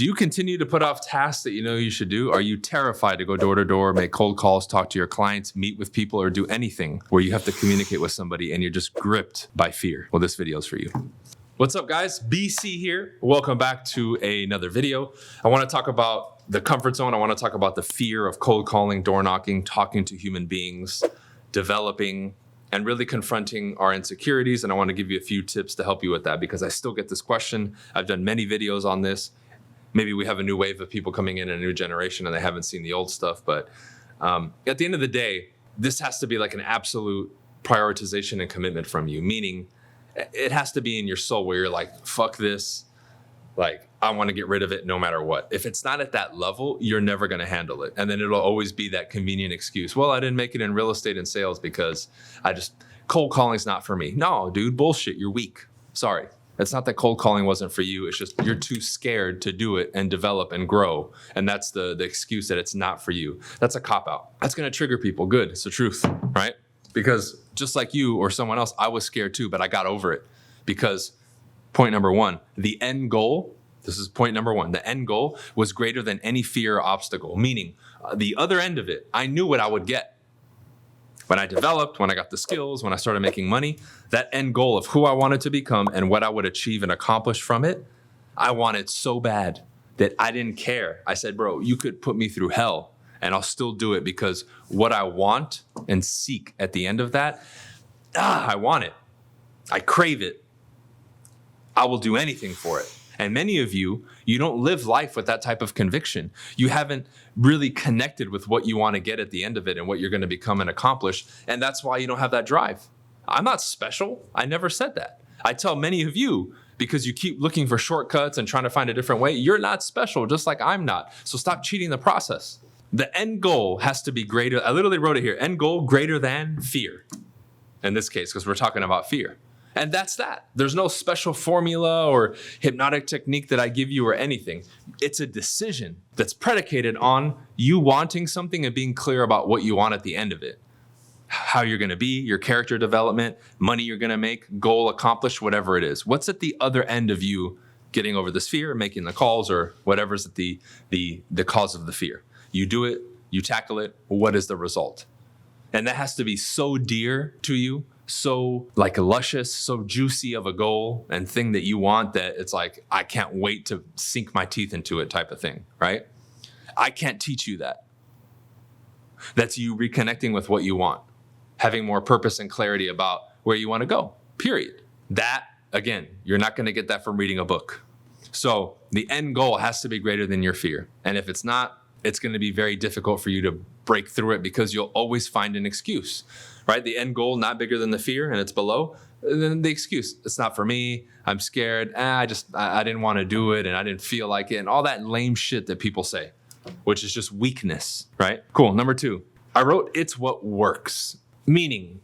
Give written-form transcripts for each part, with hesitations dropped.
Do you continue to put off tasks that you know you should do? Are you terrified to go door to door, make cold calls, talk to your clients, meet with people, or do anything where you have to communicate with somebody and you're just gripped by fear? Well, this video is for you. What's up, guys? BC here. Welcome back to another video. I want to talk about the comfort zone. I want to talk about the fear of cold calling, door knocking, talking to human beings, developing, and really confronting our insecurities. And I want to give you a few tips to help you with that because I still get this question. I've done many videos on this. Maybe we have a new wave of people coming in, a new generation, and they haven't seen the old stuff. But at the end of the day, this has to be like an absolute prioritization and commitment from you, meaning it has to be in your soul where you're like, fuck this. Like, I want to get rid of it no matter what. If it's not at that level, you're never going to handle it. And then it'll always be that convenient excuse. Well, I didn't make it in real estate and sales because cold calling's not for me. No, dude, bullshit. You're weak. Sorry. It's not that cold calling wasn't for you. It's just you're too scared to do it and develop and grow. And that's the excuse that it's not for you. That's a cop-out. That's going to trigger people. Good. It's the truth, right? Because just like you or someone else, I was scared too, but I got over it. Because point number one, the end goal, this is point number one, the end goal was greater than any fear or obstacle. Meaning the other end of it, I knew what I would get. When I developed, when I got the skills, when I started making money, that end goal of who I wanted to become and what I would achieve and accomplish from it, I wanted so bad that I didn't care. I said, bro, you could put me through hell and I'll still do it because what I want and seek at the end of that, I want it. I crave it. I will do anything for it. And many of you, you don't live life with that type of conviction. You haven't really connected with what you want to get at the end of it and what you're going to become and accomplish. And that's why you don't have that drive. I'm not special. I never said that. I tell many of you, because you keep looking for shortcuts and trying to find a different way, you're not special, just like I'm not. So stop cheating the process. The end goal has to be greater. I literally wrote it here. End goal greater than fear. In this case, because we're talking about fear. And that's that. There's no special formula or hypnotic technique that I give you or anything. It's a decision that's predicated on you wanting something and being clear about what you want at the end of it. How you're going to be, your character development, money you're going to make, goal accomplished, whatever it is. What's at the other end of you getting over this fear, making the calls or whatever's at the cause of the fear? You do it, you tackle it. What is the result? And that has to be so dear to you, so like luscious, so juicy of a goal and thing that you want that it's like, I can't wait to sink my teeth into it type of thing, right? I can't teach you that. That's you reconnecting with what you want, having more purpose and clarity about where you want to go, period. That, again, you're not going to get that from reading a book. So the end goal has to be greater than your fear. And if it's not, it's going to be very difficult for you to break through it because you'll always find an excuse, right? The end goal, not bigger than the fear and it's below. And then the excuse, it's not for me. I'm scared. I didn't want to do it and I didn't feel like it and all that lame shit that people say, which is just weakness, right? Cool. Number two, I wrote, it's what works. Meaning,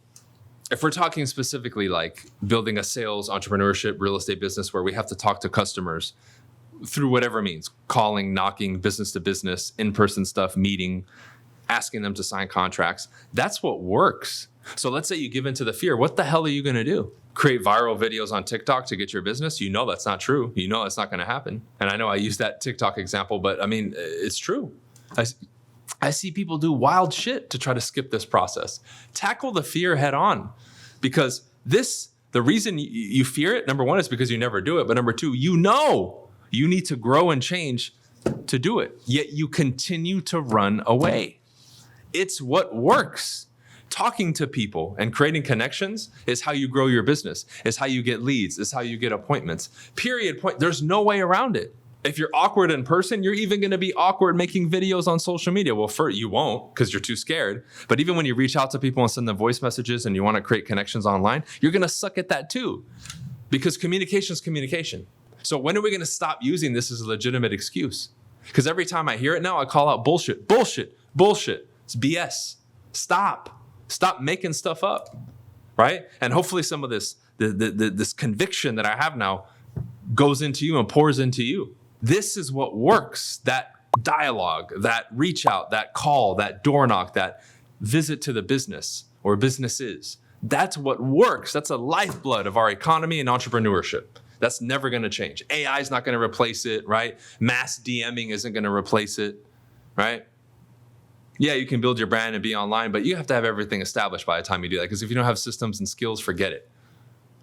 if we're talking specifically like building a sales, entrepreneurship, real estate business where we have to talk to customers through whatever means, calling, knocking, business to business, in-person stuff, meeting, asking them to sign contracts. That's what works. So let's say you give into the fear. What the hell are you going to do? Create viral videos on TikTok to get your business? You know that's not true. You know it's not going to happen. And I know I use that TikTok example, but I mean, it's true. I see people do wild shit to try to skip this process. Tackle the fear head on because the reason you fear it, number one, is because you never do it. But number two, you know you need to grow and change to do it, yet you continue to run away. It's what works. Talking to people and creating connections is how you grow your business, is how you get leads, is how you get appointments. Period. Point. There's no way around it. If you're awkward in person, you're even going to be awkward making videos on social media. Well, you won't because you're too scared. But even when you reach out to people and send them voice messages and you want to create connections online, you're going to suck at that too because communication is communication. So when are we going to stop using this as a legitimate excuse? Because every time I hear it now, I call out bullshit, bullshit, bullshit. It's BS. Stop making stuff up, right? And hopefully some of this conviction that I have now goes into you and pours into you. This is what works. That dialogue, that reach out, that call, that door knock, that visit to the business or businesses. That's what works. That's a lifeblood of our economy and entrepreneurship. That's never going to change. AI is not going to replace it, right? Mass DMing isn't going to replace it, right? Yeah, you can build your brand and be online, but you have to have everything established by the time you do that. Because if you don't have systems and skills, forget it,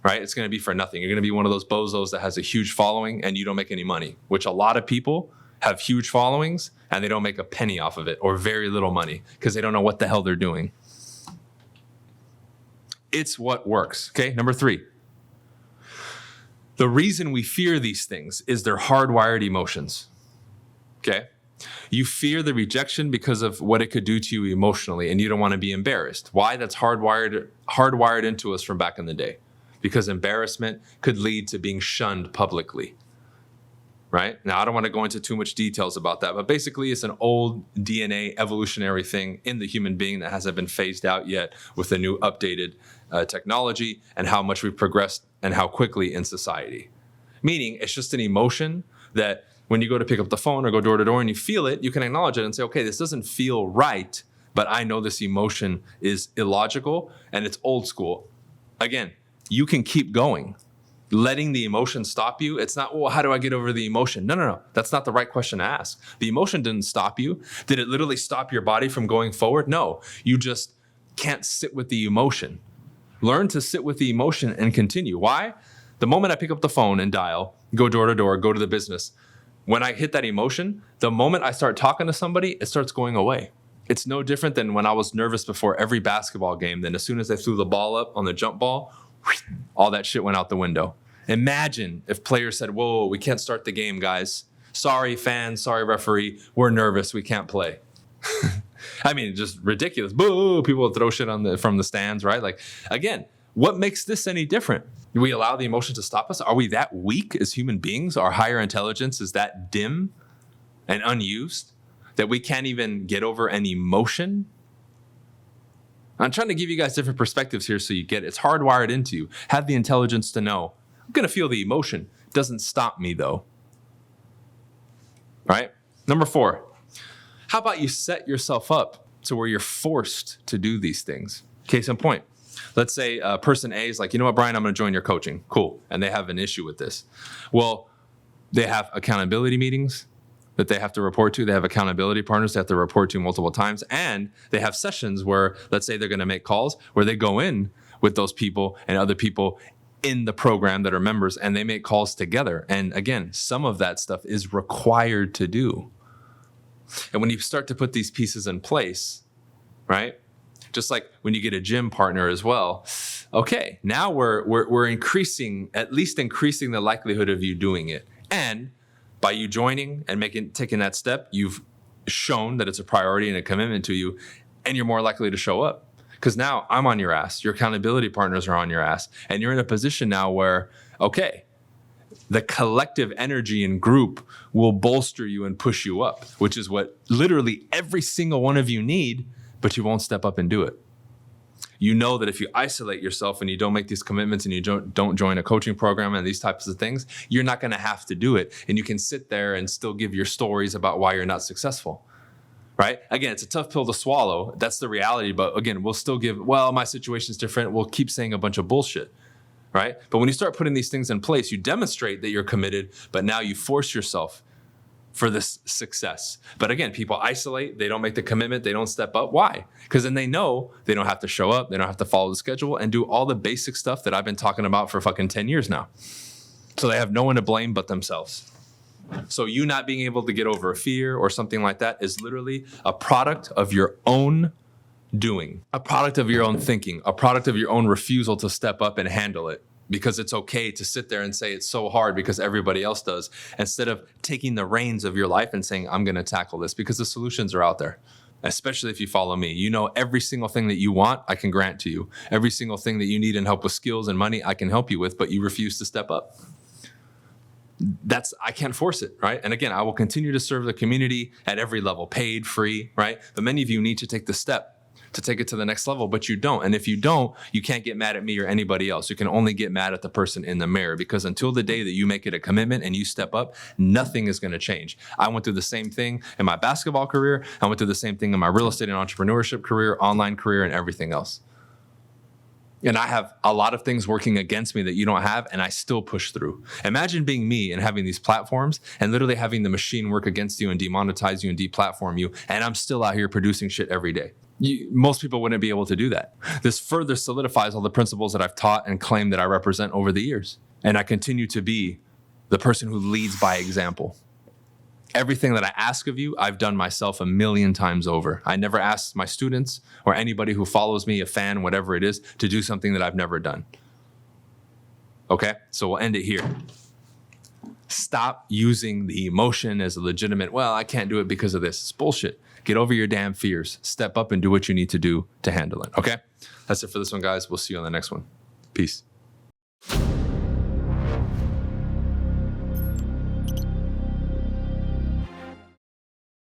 right? It's going to be for nothing. You're going to be one of those bozos that has a huge following and you don't make any money, which a lot of people have huge followings and they don't make a penny off of it or very little money because they don't know what the hell they're doing. It's what works. Okay, number 3. The reason we fear these things is they're hardwired emotions. Okay? You fear the rejection because of what it could do to you emotionally, and you don't want to be embarrassed. Why? That's hardwired into us from back in the day. Because embarrassment could lead to being shunned publicly. Right? Now, I don't want to go into too much details about that, but basically it's an old DNA evolutionary thing in the human being that hasn't been phased out yet with the new updated technology and how much we've progressed and how quickly in society. Meaning it's just an emotion that when you go to pick up the phone or go door to door and you feel it, you can acknowledge it and say, okay, this doesn't feel right, but I know this emotion is illogical and it's old school. Again, you can keep going. Letting the emotion stop you, it's not, well, how do I get over the emotion? No. That's not the right question to ask. The emotion didn't stop you. Did it literally stop your body from going forward? No. You just can't sit with the emotion. Learn to sit with the emotion and continue. Why? The moment I pick up the phone and dial, go door to door, go to the business, when I hit that emotion, the moment I start talking to somebody, it starts going away. It's no different than when I was nervous before every basketball game. Then as soon as I threw the ball up on the jump ball, all that shit went out the window. Imagine if players said, whoa, we can't start the game, guys. Sorry, fans. Sorry, referee. We're nervous. We can't play. I mean, just ridiculous. Boo! People would throw shit from the stands, right? Like, again, what makes this any different? Do we allow the emotion to stop us? Are we that weak as human beings? Our higher intelligence is that dim and unused that we can't even get over an emotion? I'm trying to give you guys different perspectives here so you get it. It's hardwired into you. Have the intelligence to know. I'm going to feel the emotion. It doesn't stop me though. Right? Number 4, how about you set yourself up to where you're forced to do these things? Case in point, let's say person A is like, you know what, Bryan, I'm going to join your coaching. Cool. And they have an issue with this. Well, they have accountability meetings that they have to report to. They have accountability partners they have to report to multiple times. And they have sessions where, let's say they're going to make calls where they go in with those people and other people in the program that are members and they make calls together. And again, some of that stuff is required to do. And when you start to put these pieces in place, right? Just like when you get a gym partner as well. Okay, now we're increasing, at least increasing the likelihood of you doing it. And by you joining and taking that step, you've shown that it's a priority and a commitment to you, and you're more likely to show up. Because now I'm on your ass, your accountability partners are on your ass, and you're in a position now where, okay, the collective energy and group will bolster you and push you up, which is what literally every single one of you need, but you won't step up and do it. You know that if you isolate yourself and you don't make these commitments and you don't join a coaching program and these types of things, you're not going to have to do it. And you can sit there and still give your stories about why you're not successful. Right? Again, it's a tough pill to swallow. That's the reality. But again, we'll still give, well, my situation's different. We'll keep saying a bunch of bullshit. Right? But when you start putting these things in place, you demonstrate that you're committed, but now you force yourself for this success. But again, people isolate, they don't make the commitment, they don't step up. Why? Because then they know they don't have to show up, they don't have to follow the schedule and do all the basic stuff that I've been talking about for fucking 10 years now. So they have no one to blame but themselves. So you not being able to get over a fear or something like that is literally a product of your own doing, a product of your own thinking, a product of your own refusal to step up and handle it. Because it's okay to sit there and say it's so hard because everybody else does, instead of taking the reins of your life and saying, I'm going to tackle this, because the solutions are out there. Especially if you follow me. You know, every single thing that you want, I can grant to you. Every single thing that you need and help with skills and money, I can help you with, but you refuse to step up. I can't force it, right? And again, I will continue to serve the community at every level, paid, free, right? But many of you need to take the step to take it to the next level, but you don't. And if you don't, you can't get mad at me or anybody else. You can only get mad at the person in the mirror, because until the day that you make it a commitment and you step up, nothing is going to change. I went through the same thing in my basketball career. I went through the same thing in my real estate and entrepreneurship career, online career, and everything else. And I have a lot of things working against me that you don't have, and I still push through. Imagine being me and having these platforms and literally having the machine work against you and demonetize you and deplatform you, and I'm still out here producing shit every day. Most people wouldn't be able to do that. This further solidifies all the principles that I've taught and claimed that I represent over the years. And I continue to be the person who leads by example. Everything that I ask of you, I've done myself a million times over. I never asked my students or anybody who follows me, a fan, whatever it is, to do something that I've never done. Okay, so we'll end it here. Stop using the emotion as a legitimate, well, I can't do it because of this. It's bullshit. Get over your damn fears. Step up and do what you need to do to handle it, okay? That's it for this one, guys. We'll see you on the next one. Peace.